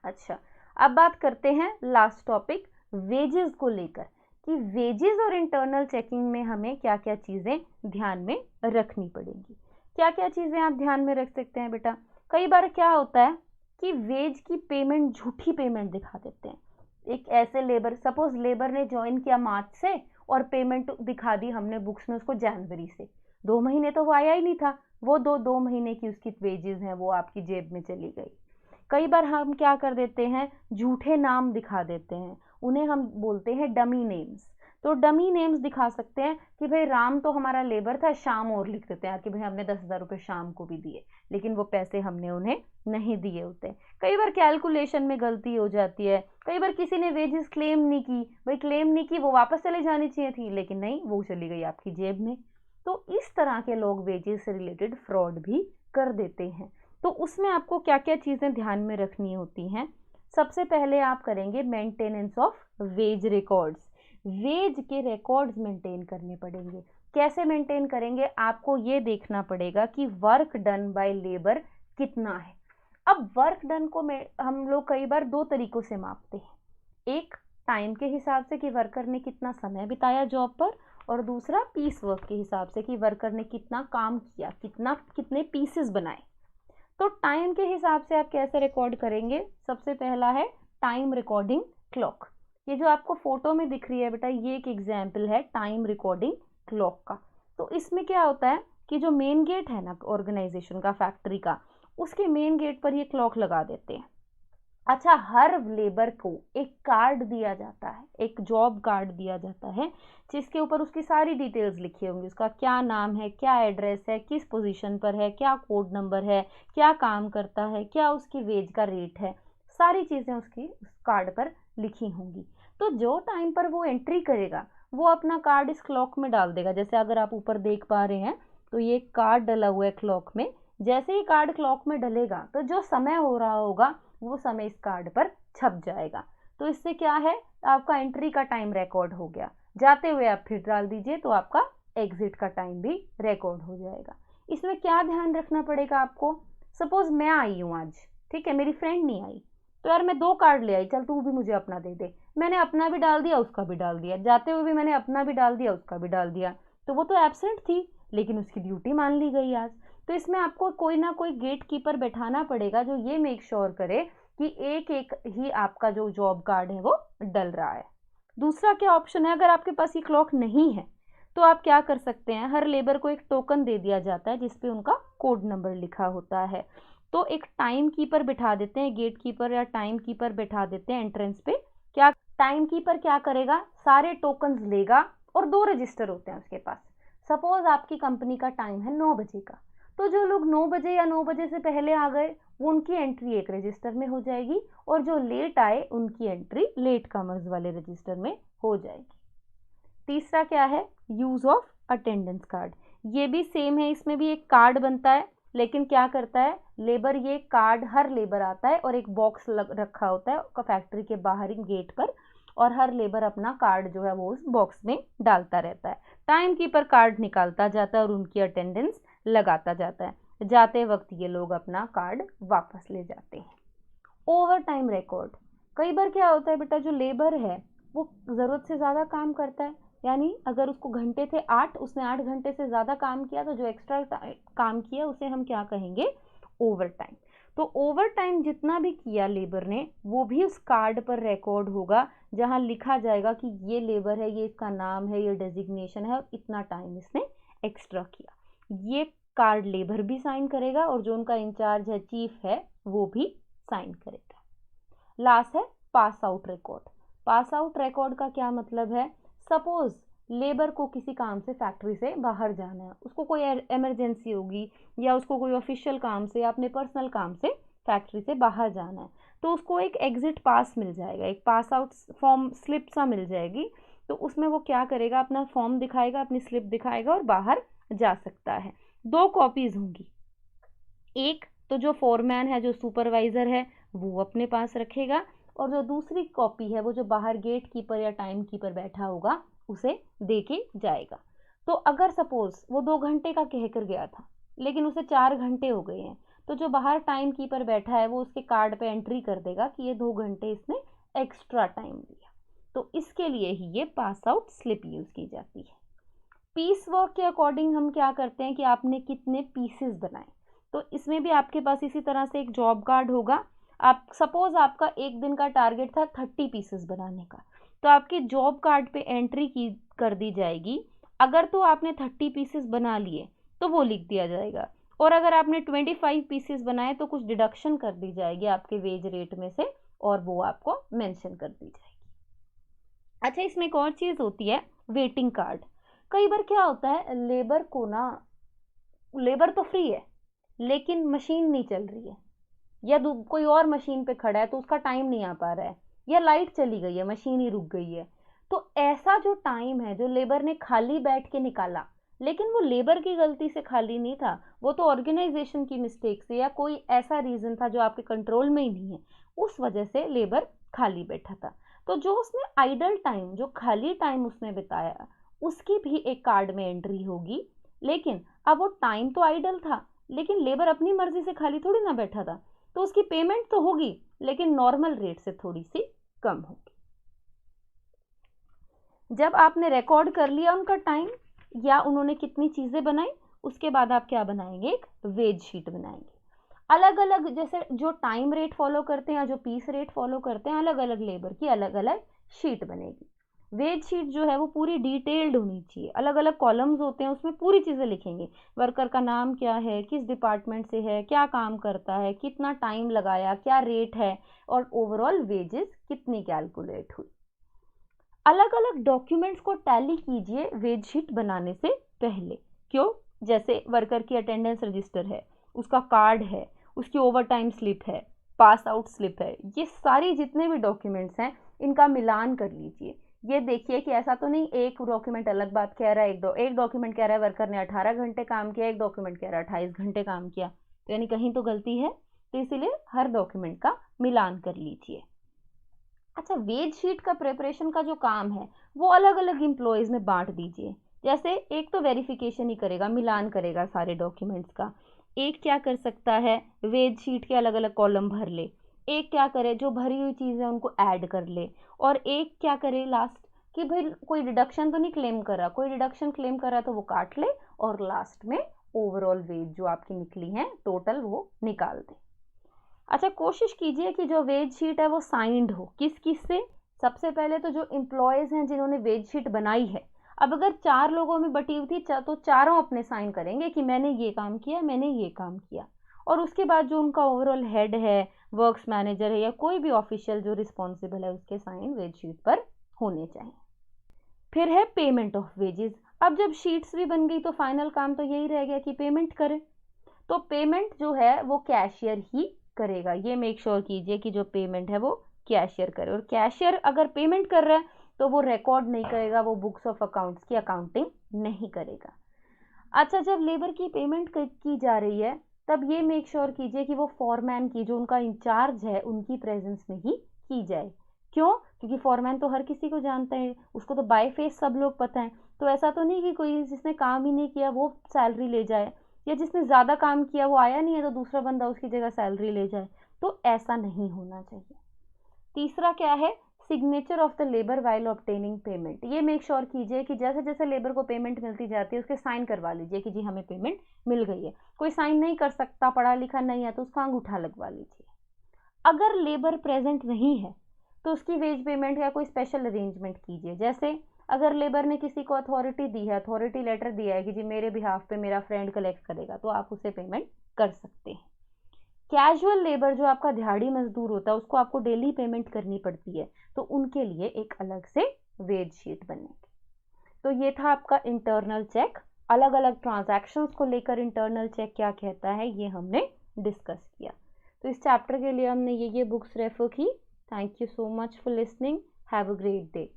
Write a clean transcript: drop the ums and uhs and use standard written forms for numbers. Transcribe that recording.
अच्छा, अब बात करते हैं लास्ट टॉपिक वेजेस को लेकर कि वेजेस और इंटरनल चेकिंग में हमें क्या क्या चीज़ें ध्यान में रखनी पड़ेंगी। क्या क्या चीज़ें आप ध्यान में रख सकते हैं बेटा? कई बार क्या होता है कि वेज की पेमेंट झूठी पेमेंट दिखा देते हैं। एक ऐसे लेबर, सपोज लेबर ने ज्वाइन किया मार्च से और पेमेंट दिखा दी हमने बुक्स में उसको जनवरी से, 2 महीने तो वो आया ही नहीं था, वो दो महीने की उसकी वेजेस हैं वो आपकी जेब में चली गई। कई बार हम क्या कर देते हैं, झूठे नाम दिखा देते हैं, उन्हें हम बोलते हैं डमी नेम्स। तो डमी नेम्स दिखा सकते हैं कि भाई राम तो हमारा लेबर था, शाम और लिख देते हैं कि भाई हमने 10,000 रुपये शाम को भी दिए, लेकिन वो पैसे हमने उन्हें नहीं दिए होते। कई बार कैलकुलेशन में गलती हो जाती है, कई बार किसी ने वेजेस क्लेम नहीं की, भाई क्लेम नहीं की, वो वापस चले जानी चाहिए थी, लेकिन नहीं, वो चली गई आपकी जेब में। तो इस तरह के लोग वेजेस से रिलेटेड फ्रॉड भी कर देते हैं। तो उसमें आपको क्या क्या चीज़ें ध्यान में रखनी होती हैं। सबसे पहले आप करेंगे maintenance of wage records. Wage के रिकॉर्ड्स मेंटेन करने पड़ेंगे। कैसे मेंटेन करेंगे? आपको ये देखना पड़ेगा कि वर्क डन बाय लेबर कितना है। अब वर्क डन को हम लोग कई बार दो तरीकों से मापते हैं। एक टाइम के हिसाब से कि वर्कर ने कितना समय बिताया जॉब पर, और दूसरा पीस वर्क के हिसाब से कि वर्कर ने कितना काम किया, कितने पीसेस बनाए। तो टाइम के हिसाब से आप कैसे रिकॉर्ड करेंगे? सबसे पहला है टाइम रिकॉर्डिंग क्लॉक। ये जो आपको फोटो में दिख रही है बेटा, ये एक एग्जाम्पल है टाइम रिकॉर्डिंग क्लॉक का। तो इसमें क्या होता है कि जो मेन गेट है ना ऑर्गेनाइजेशन का, फैक्ट्री का, उसके मेन गेट पर ये क्लॉक लगा देते हैं। अच्छा, हर लेबर को एक कार्ड दिया जाता है, एक जॉब कार्ड दिया जाता है, जिसके ऊपर उसकी सारी डिटेल्स लिखी होंगी, उसका क्या नाम है, क्या एड्रेस है, किस पोजीशन पर है, क्या कोड नंबर है, क्या काम करता है, क्या उसकी वेज का रेट है, सारी चीज़ें उसकी उस कार्ड पर लिखी होंगी। तो जो टाइम पर वो एंट्री करेगा वो अपना कार्ड इस क्लॉक में डाल देगा। जैसे अगर आप ऊपर देख पा रहे हैं तो ये कार्ड डला हुआ है क्लॉक में। जैसे ही कार्ड क्लॉक में डलेगा तो जो समय हो रहा होगा वो समय इस कार्ड पर छप जाएगा। तो इससे क्या है, आपका एंट्री का टाइम रिकॉर्ड हो गया, जाते हुए आप फिर डाल दीजिए तो आपका एग्जिट का टाइम भी रिकॉर्ड हो जाएगा। इसमें क्या ध्यान रखना पड़ेगा आपको? सपोज मैं आई हूँ आज, ठीक है, मेरी फ्रेंड नहीं आई, तो यार मैं 2 कार्ड ले आई, चल तू भी मुझे अपना दे दे। मैंने अपना भी डाल दिया, उसका भी डाल दिया, जाते हुए भी मैंने अपना भी डाल दिया, उसका भी डाल दिया। तो वो तो एब्सेंट थी लेकिन उसकी ड्यूटी मान ली गई आज। तो इसमें आपको कोई ना कोई गेट कीपर बैठाना पड़ेगा जो ये मेक श्योर करे कि एक एक ही आपका जो जॉब कार्ड है वो डल रहा है। दूसरा क्या ऑप्शन है, अगर आपके पास ये क्लॉक नहीं है तो आप क्या कर सकते हैं, हर लेबर को एक टोकन दे दिया जाता है जिसपे उनका कोड नंबर लिखा होता है। तो एक टाइम कीपर बिठा देते हैं, गेट कीपर या टाइम कीपर बिठा देते हैं एंट्रेंस पे। क्या टाइम कीपर क्या करेगा, सारे टोकन्स लेगा और 2 रजिस्टर होते हैं उसके पास। सपोज आपकी कंपनी का टाइम है 9 बजे का, तो जो लोग 9 बजे या 9 बजे से पहले आ गए उनकी एंट्री एक रजिस्टर में हो जाएगी, और जो लेट आए उनकी एंट्री लेट कमर्स वाले रजिस्टर में हो जाएगी। तीसरा क्या है, यूज ऑफ अटेंडेंस कार्ड। ये भी सेम है, इसमें भी एक कार्ड बनता है, लेकिन क्या करता है लेबर, ये कार्ड हर लेबर आता है और एक बॉक्स रखा होता है फैक्ट्री के बाहर ही गेट पर, और हर लेबर अपना कार्ड जो है वो उस बॉक्स में डालता रहता है। टाइम कीपर कार्ड निकालता जाता है और उनकी अटेंडेंस लगाता जाता है। जाते वक्त ये लोग अपना कार्ड वापस ले जाते हैं। Over time record. कई बार क्या होता है बेटा, जो लेबर है वो ज़रूरत से ज़्यादा काम करता है, यानी अगर उसको घंटे थे 8, उसने 8 घंटे से ज़्यादा काम किया, तो जो एक्स्ट्रा काम किया उसे हम क्या कहेंगे, ओवर टाइम। तो ओवर टाइम जितना भी किया लेबर ने वो भी उस कार्ड पर रिकॉर्ड होगा, जहां लिखा जाएगा कि ये लेबर है, ये इसका नाम है, ये डेजिग्नेशन है और इतना टाइम इसने एक्स्ट्रा किया। ये कार्ड लेबर भी साइन करेगा और जो उनका इंचार्ज है, चीफ है, वो भी साइन करेगा। लास्ट है pass out record. Pass out record का क्या मतलब है, सपोज लेबर को किसी काम से फैक्ट्री से बाहर जाना है, उसको कोई इमरजेंसी होगी या उसको कोई ऑफिशियल काम से या अपने पर्सनल काम से फैक्ट्री से बाहर जाना है, तो उसको एक एग्जिट पास मिल जाएगा, एक पास आउट फॉर्म स्लिप सा मिल जाएगी। तो उसमें वो क्या करेगा, अपना फॉर्म दिखाएगा, अपनी स्लिप दिखाएगा और बाहर जा सकता है। 2 कॉपीज होंगी, एक तो जो फोरमैन है, जो सुपरवाइजर है, वो अपने पास रखेगा, और जो दूसरी कॉपी है वो जो बाहर गेट कीपर या टाइम कीपर बैठा होगा उसे दे के जाएगा। तो अगर सपोज वो 2 घंटे का कहकर गया था लेकिन उसे 4 घंटे हो गए हैं, तो जो बाहर टाइम कीपर बैठा है वो उसके कार्ड पे एंट्री कर देगा कि ये 2 घंटे इसने एक्स्ट्रा टाइम दिया। तो इसके लिए ही ये पास आउट स्लिप यूज़ की जाती है। पीस वर्क के अकॉर्डिंग हम क्या करते हैं कि आपने कितने पीसेस बनाए, तो इसमें भी आपके पास इसी तरह से एक जॉब कार्ड होगा। आप सपोज आपका एक दिन का टारगेट था 30 पीसेस बनाने का, तो आपके जॉब कार्ड पे एंट्री की कर दी जाएगी। अगर तो आपने 30 पीसेस बना लिए तो वो लिख दिया जाएगा, और अगर आपने 25 पीसेस बनाए तो कुछ डिडक्शन कर दी जाएगी आपके वेज रेट में से, और वो आपको मेंशन कर दी जाएगी। अच्छा, इसमें एक और चीज़ होती है, वेटिंग कार्ड। कई बार क्या होता है, लेबर को ना, लेबर तो फ्री है लेकिन मशीन नहीं चल रही है, या कोई और मशीन पे खड़ा है तो उसका टाइम नहीं आ पा रहा है, या लाइट चली गई है, मशीन ही रुक गई है। तो ऐसा जो टाइम है जो लेबर ने खाली बैठ के निकाला, लेकिन वो लेबर की गलती से खाली नहीं था, वो तो ऑर्गेनाइजेशन की मिस्टेक से या कोई ऐसा रीज़न था जो आपके कंट्रोल में ही नहीं है, उस वजह से लेबर खाली बैठा था। तो जो उसने आइडल टाइम, जो खाली टाइम उसने बिताया, उसकी भी एक कार्ड में एंट्री होगी। लेकिन अब वो टाइम तो आइडल था, लेकिन लेबर अपनी मर्जी से खाली थोड़ी ना बैठा था, तो उसकी पेमेंट तो होगी लेकिन नॉर्मल रेट से थोड़ी सी कम होगी। जब आपने रिकॉर्ड कर लिया उनका टाइम या उन्होंने कितनी चीज़ें बनाई, उसके बाद आप क्या बनाएंगे, एक वेज शीट बनाएंगे। अलग अलग, जैसे जो टाइम रेट फॉलो करते हैं या जो पीस रेट फॉलो करते हैं, अलग अलग लेबर की अलग अलग शीट बनेगी। वेज शीट जो है वो पूरी डिटेल्ड होनी चाहिए, अलग अलग कॉलम्स होते हैं, उसमें पूरी चीज़ें लिखेंगे। वर्कर का नाम क्या है, किस डिपार्टमेंट से है, क्या काम करता है, कितना टाइम लगाया, क्या रेट है, और ओवरऑल वेजेस कितनी कैलकुलेट हुई। अलग अलग डॉक्यूमेंट्स को टैली कीजिए वेज शीट बनाने से पहले। क्यों? जैसे वर्कर की अटेंडेंस रजिस्टर है, उसका कार्ड है, उसकी ओवर टाइम स्लिप है, पास आउट स्लिप है, ये सारी जितने भी डॉक्यूमेंट्स हैं इनका मिलान कर लीजिए। ये देखिए कि ऐसा तो नहीं एक डॉक्यूमेंट अलग बात कह रहा है, एक डॉक्यूमेंट कह रहा है वर्कर ने 18 घंटे काम किया, एक डॉक्यूमेंट कह रहा है 28 घंटे काम किया, तो यानी कहीं तो गलती है। तो इसीलिए हर डॉक्यूमेंट का मिलान कर लीजिए। अच्छा, वेज शीट का प्रिपरेशन का जो काम है वो अलग अलग एम्प्लॉयज़ में बांट दीजिए। जैसे एक तो वेरिफिकेशन ही करेगा, मिलान करेगा सारे डॉक्यूमेंट्स का। एक क्या कर सकता है, वेज शीट के अलग अलग कॉलम भर ले। एक क्या करे, जो भरी हुई चीज़ें उनको ऐड कर ले। और एक क्या करे लास्ट, कि भाई कोई डिडक्शन तो नहीं क्लेम कर रहा, कोई डिडक्शन क्लेम कर रहा तो वो काट ले, और लास्ट में ओवरऑल वेज जो आपकी निकली है टोटल वो निकाल दे। अच्छा, कोशिश कीजिए कि जो वेज शीट है वो साइंड हो। किस किस से? सबसे पहले तो जो एम्प्लॉयज़ हैं जिन्होंने वेज शीट बनाई है। अब अगर 4 लोगों में बटी हुई थी तो चारों अपने साइन करेंगे कि मैंने ये काम किया, मैंने ये काम किया। और उसके बाद जो उनका ओवरऑल हेड है, वर्क्स मैनेजर है, या कोई भी ऑफिशियल जो रिस्पॉन्सिबल है, उसके साइन वेज शीट पर होने चाहिए। फिर है पेमेंट ऑफ वेजेस। अब जब शीट्स भी बन गई तो फाइनल काम तो यही रह गया कि पेमेंट करें। तो पेमेंट जो है वो कैशियर ही करेगा। ये मेक श्योर कीजिए कि जो पेमेंट है वो कैशियर करे, और कैशियर अगर पेमेंट कर रहा है तो वो रिकॉर्ड नहीं करेगा, वो बुक्स ऑफ अकाउंट्स की अकाउंटिंग नहीं करेगा। अच्छा, जब लेबर की पेमेंट की जा रही है तब ये मेक श्योर कीजिए कि वो फॉरमैन की, जो उनका इंचार्ज है, उनकी प्रेजेंस में ही की जाए। क्यों? क्योंकि फॉरमैन तो हर किसी को जानता है, उसको तो बाय फेस सब लोग पता है। तो ऐसा तो नहीं कि कोई जिसने काम ही नहीं किया वो सैलरी ले जाए, या जिसने ज़्यादा काम किया वो आया नहीं है तो दूसरा बंदा उसकी जगह सैलरी ले जाए। तो ऐसा नहीं होना चाहिए। तीसरा क्या है, signature of the labour while obtaining payment. ये मेक श्योर कीजिए कि जैसे जैसे लेबर को पेमेंट मिलती जाती है उसके साइन करवा लीजिए कि जी हमें पेमेंट मिल गई है। कोई साइन नहीं कर सकता, पढ़ा लिखा नहीं है, तो उसका अंगूठा लगवा लीजिए। अगर लेबर प्रेजेंट नहीं है तो उसकी वेज पेमेंट या कोई स्पेशल अरेंजमेंट कीजिए। जैसे अगर लेबर ने किसी को अथॉरिटी दी है, अथॉरिटी लेटर दिया है कि जी मेरे बिहाफ पे मेरा फ्रेंड कलेक्ट करेगा, तो आप उसे पेमेंट कर सकते हैं। कैजुअल लेबर जो आपका दिहाड़ी मजदूर होता है उसको आपको डेली पेमेंट करनी पड़ती है, तो उनके लिए एक अलग से वेज शीट बनेगी। तो ये था आपका इंटरनल चेक। अलग अलग ट्रांजैक्शंस को लेकर इंटरनल चेक क्या कहता है ये हमने डिस्कस किया। तो इस चैप्टर के लिए हमने ये बुक्स रेफर की। Thank you so much for listening. Have a great day.